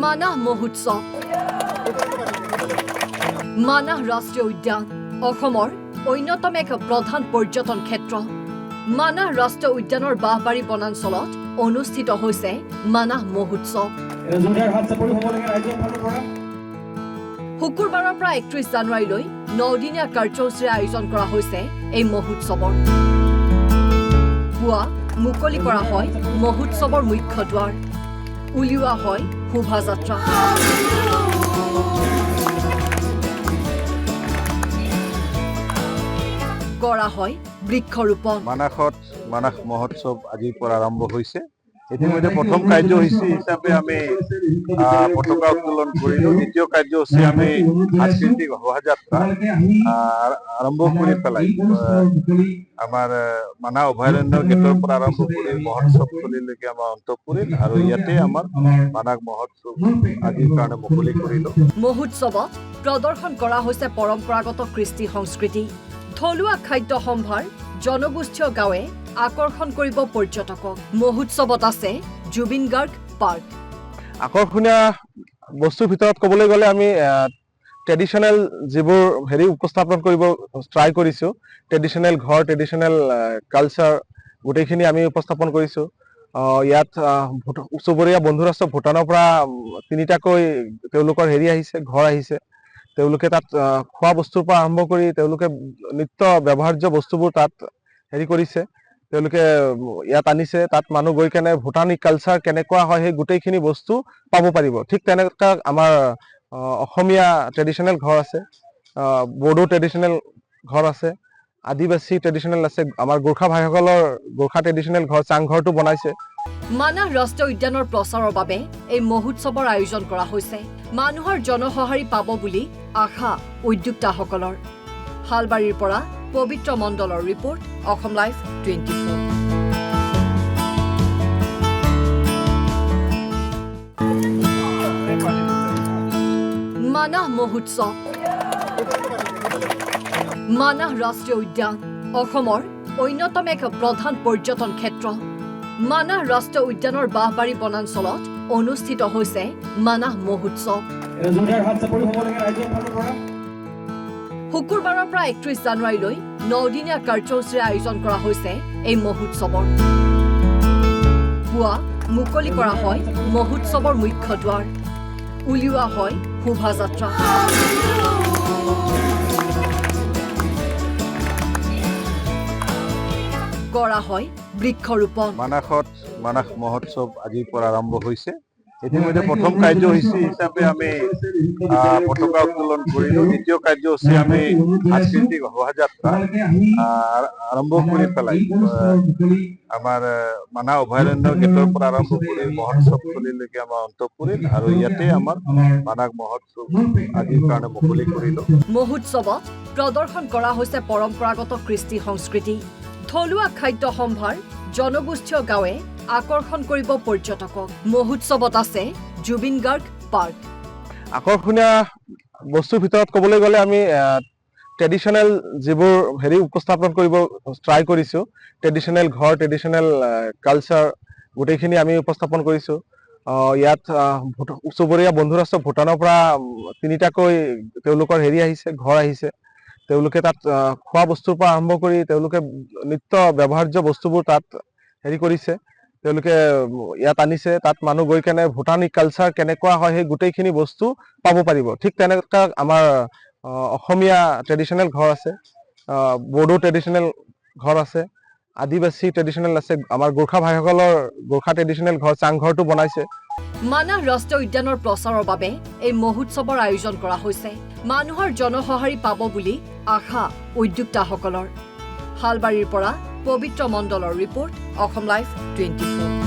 মানাহ মহোৎসৱ মানাহ ৰাষ্ট্ৰীয় উদ্যান অসমৰ অন্যতম এক প্ৰধান পৰ্যটন ক্ষেত্ৰ মানাহ ৰাষ্ট্ৰীয় উদ্যানৰ বাহবাৰী বনাঞ্চলত অনুষ্ঠিত হৈছে মানাহ মহোৎসৱ শুকুৰবাৰৰ পৰা 31 জানুৱাৰীলৈ 9 দিনীয়া কাৰ্যসূচীৰে আয়োজন কৰা হৈছে এই মহোৎসৱৰ পুৱা মুকলি কৰা হয় মহোৎসৱৰ মুখ্য দ্বাৰ উলিওৱা হয় শোভাযাত্ৰা কৰা হয় বৃক্ষৰোপণ মানাহত মানাহ মহোৎসৱ আজিৰ পৰা আৰম্ভ হৈছে ইতিমধ্যে প্ৰথম কাৰ্যসূচী হিচাপে আমি পতাকা উত্তোলন কৰিলো দ্বিতীয় কাৰ্যসূচী আমি সাংস্কৃতিক শোভাযাত্ৰা আৰম্ভ কৰি পেলাই আমাৰ মানাহ অভয়াৰণ্যৰ গেটৰ পৰা আৰম্ভ কৰি মহোৎসৱস্থলীলৈকে আমাৰ অন্ত পৰিল আৰু ইয়াতে আমাৰ মানাহ মহোৎসৱ আজিৰ কাৰণে মুকলি কৰিলো মহোৎসৱত প্ৰদৰ্শন কৰা হৈছে পৰম্পৰাগত কৃষ্টি সংস্কৃতি থলুৱা খাদ্য সম্ভাৰ জনগোষ্ঠীয় গাঁৱে আকৰ্ষণ কৰিব পৰ্যটকক মহোৎসৱত আছে জুবিন গাৰ্গ পাৰ্ক আকৰ্ষণীয় বস্তুৰ ভিতৰত ক'বলৈ গ'লে আমি ট্ৰেডিশ্যনেল যিবোৰ উপস্থাপন কৰিব ট্ৰাই কৰিছোঁ ট্ৰেডিশ্যনেল ঘৰ ট্ৰেডিশ্যনেল কালচাৰ গোটেইখিনি আমি উপস্থাপন কৰিছোঁ ইয়াত চুবুৰীয়া বন্ধু ৰাষ্ট্ৰ ভূটানৰ পৰা তিনিটাকৈ তেওঁলোকৰ আহিছে ঘৰ আহিছে তেওঁলোকে তাত খোৱা বস্তুৰ পৰা আৰম্ভ কৰি তেওঁলোকে নিত্য ব্যৱহাৰ্য বস্তুবোৰ তাত কৰিছে তেওঁলোকে ইয়াত আনিছে তাত মানুহ গৈ কেনে ভূটানিক কালচাৰ কেনেকুৱা হয় সেই গোটেইখিনি বস্তু পাব পাৰিব ঠিক তেনেকুৱা আমাৰ অসমীয়া ট্ৰেডিশ্যনেল ঘৰ আছে বড়ো ট্ৰেডিশ্যনেল ঘৰ আছে আদিবাসী ট্ৰেডিশ্যনেল আছে আমাৰ গোৰ্খা ভাইসকলৰ গোৰ্খা ট্ৰেডিশ্যনেল ঘৰ চাংঘৰটো বনাইছে মানাহ ৰাষ্ট্ৰীয় উদ্যানৰ প্ৰচাৰৰ বাবে এই মহোৎসৱৰ আয়োজন কৰা হৈছে মানুহৰ জনসঁহাৰি পাব বুলি আশা উদ্যোক্তাসকলৰ হালবাৰীৰ পৰা পবিত্ৰ মণ্ডলৰ ৰিপৰ্ট অসম লাইভ 24 মানাহ মহোৎসৱ মানাহ ৰাষ্ট্ৰীয় উদ্যান অসমৰ অন্যতম এক প্ৰধান পৰ্যটন ক্ষেত্ৰ মানাহ ৰাষ্ট্ৰীয় উদ্যানৰ বাহবাৰী বনাঞ্চলত অনুষ্ঠিত হৈছে মানাহ মহোৎসৱ শুকুৰবাৰৰ পৰা 31 জানুৱাৰীলৈ 9 দিনীয়া কাৰ্যসূচীৰে আয়োজন কৰা হৈছে এই মহোৎসৱৰ পুৱা মুকলি কৰা হয় মহোৎসৱৰ মুখ্য দ্বাৰ উলিওৱা হয় শোভাযাত্ৰা কৰা হয় বৃক্ষৰোপণ মানাহত মানাহ মহোৎসৱ আজিৰ পৰা আৰম্ভ হৈছে ইতিমধ্যে প্ৰথম কাৰ্যসূচী হিচাপে আমি পতাকা উত্তোলন কৰিলো দ্বিতীয় কাৰ্যসূচী আমি সাংস্কৃতিক শোভাযাত্ৰা আৰম্ভ কৰি পেলাই আমাৰ মানাহ অভয়াৰণ্যৰ গেটৰ পৰা আৰম্ভ কৰি মহোৎসৱস্থলীলৈকে আমাৰ অন্ত পৰিল আৰু ইয়াতে আমাৰ মানাহ মহোৎসৱ আজিৰ কাৰণে মুকলি কৰিলো মহোৎসৱত প্ৰদৰ্শন কৰা হৈছে পৰম্পৰাগত কৃষ্টি সংস্কৃতি থলুৱা খাদ্য সম্ভাৰ জনগোষ্ঠীয় গাঁৱে আকৰ্ষণ কৰিব পৰ্যটকক মহোৎসৱত আছে জুবিন গাৰ্গ পাৰ্ক আকৰ্ষণীয় বস্তুৰ ভিতৰত ক'বলৈ গ'লে আমি ট্ৰেডিশ্যনেল যিবোৰ উপস্থাপন কৰিব ট্ৰাই কৰিছোঁ ট্ৰেডিশ্যনেল ঘৰ ট্ৰেডিশ্যনেল কালচাৰ গোটেইখিনি আমি উপস্থাপন কৰিছোঁ ইয়াত চুবুৰীয়া বন্ধু ৰাষ্ট্ৰ ভূটানৰ পৰা তিনিটাকৈ তেওঁলোকৰ আহিছে ঘৰ আহিছে তেওঁলোকে তাত খোৱা বস্তুৰ পৰা আৰম্ভ কৰি তেওঁলোকে নিত্য ব্যৱহাৰ্য বস্তুবোৰ তাত কৰিছে তেওঁলোকে ইয়াত আনিছে তাত মানুহ গৈ কেনে ভূটানিক কালচাৰ কেনেকুৱা হয় সেই গোটেইখিনি বস্তু পাব পাৰিব ঠিক তেনেকুৱা আমাৰ অসমীয়া ট্ৰেডিশ্যনেল ঘৰ আছে বড়ো ট্ৰেডিশ্যনেল ঘৰ আছে আদিবাসী ট্ৰেডিশ্যনেল আছে আমাৰ গোৰ্খা ভাইসকলৰ গোৰ্খা ট্ৰেডিশ্যনেল ঘৰ চাংঘৰটো বনাইছে মানাহ ৰাষ্ট্ৰীয় উদ্যানৰ প্ৰচাৰৰ বাবে এই মহোৎসৱৰ আয়োজন কৰা হৈছে মানুহৰ জনসঁহাৰি পাব বুলি আশা উদ্যোক্তাসকলৰ হালবাৰীৰ পৰা পবিত্ৰ মণ্ডলৰ ৰিপৰ্ট অসম লাইভ 24